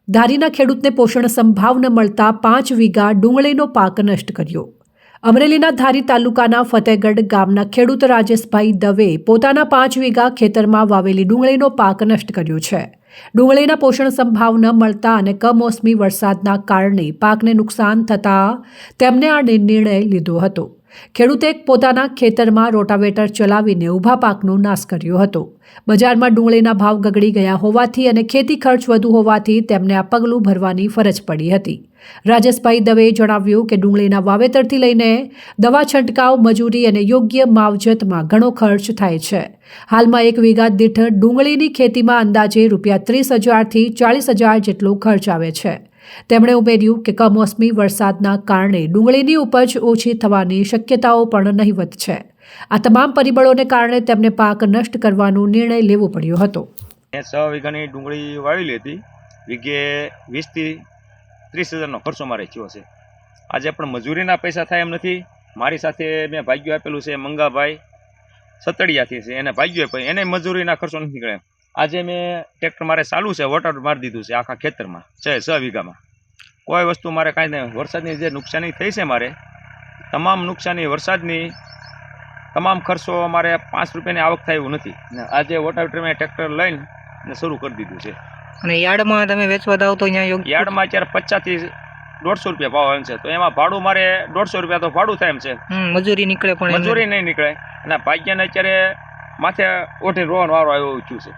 ધારીના ખેડૂતને પોષણ સંભાવ ન મળતા 5 વીઘા ડુંગળીનો પાક નષ્ટ કર્યો। અમરેલીના ધારી તાલુકાના ફતેહગઢ ગામના ખેડૂત રાજેશભાઈ દવે પોતાના 5 વીઘા ખેતરમાં વાવેલી ડુંગળીનો પાક નષ્ટ કર્યો છે। ડુંગળીના પોષણ સંભાવ ન મળતા અને કમોસમી વરસાદના કારણે પાકને નુકસાન થતાં તેમણે આ નિર્ણય લીધો હતો। ખેડૂતે પોતાના ખેતરમાં રોટાવેટર ચલાવીને ઊભા પાકનો નાશ કર્યો હતો। બજારમાં ડુંગળીના ભાવ ગગડી ગયા હોવાથી અને ખેતી ખર્ચ વધુ હોવાથી તેમને આ પગલું ભરવાની ફરજ પડી હતી। રાજેશભાઈ દવેએ જણાવ્યું કે ડુંગળીના વાવેતરથી લઈને દવા છંટકાવ, મજૂરી અને યોગ્ય માવજતમાં ઘણો ખર્ચ થાય છે। હાલમાં 1 વીઘા દીઠ ડુંગળીની ખેતીમાં અંદાજે ₹30,000થી 40,000 જેટલો ખર્ચ આવે છે। તેમણે ઉમેર્યું કે કમોસમી વરસાદના કારણે ડુંગળીની ઉપજ ઓછી થવાની શક્યતાઓ પણ નહિવત છે। આ તમામ પરિબળોને કારણે તેમને પાક નષ્ટ કરવાનો નિર્ણય લેવો પડ્યો હતો। 6 વીઘાની ડુંગળી વાવેલી હતી। વીઘે 20,000થી 30,000નો ખર્ચો મારે થયો છે। આજે પણ મજૂરીના પૈસા થાય એમ નથી। મારી સાથે મેં ભાગ્યું આપેલું છે મંગાભાઈ સતડિયાથી છે, એને ભાગ્યું આપ્યું, એને મજૂરીના ખર્ચો નથી નીકળે। આજે મેં ટ્રેક્ટર મારે ચાલુ છે, વોટર મારી દીધું છે આખા ખેતરમાં 6 વીઘામાં। કોઈ વસ્તુ મારે કાંઈ નહીં। વરસાદની જે નુકસાની થઈ છે મારે તમામ નુકસાની વરસાદની તમામ ખર્ચો મારે 5 રૂપિયાની આવક થાય એવું નથી। આજે વોટર મેં ટ્રેક્ટર લઈને શરૂ કરી દીધું છે। અને યાર્ડમાં તમે વેચવા દાવ તો અહીંયા યાર્ડમાં અત્યારે 50થી 150 રૂપિયા ભાવ એમ છે, તો એમાં ભાડું મારે 150 રૂપિયા તો ભાડું થાય એમ છે। મજૂરી નીકળે પણ મજૂરી નહીં નીકળે અને ભાગ્યને અત્યારે માથે ઓઢી રોવાનો વારો આવ્યો થયું છે।